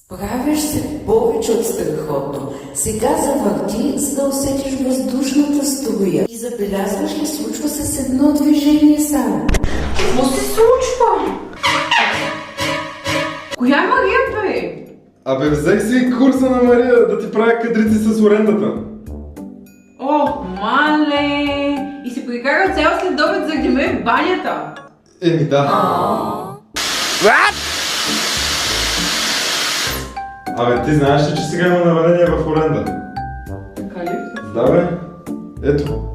Правиш се повече от страхотно. Сега завърти, за да усетиш въздушната струя. И забелязваш ли, случва се с едно движение само. Какво се случва? Коя е Мария, бе? Абе, взех си курса на Мария да ти правя кадрици с орендата. О, мале! И се прикара цял следобед заради мен в банята. Еми да. Абе, ти знаеш ли, че сега има наваление в оренда? Така ли? Да, бе. Ето.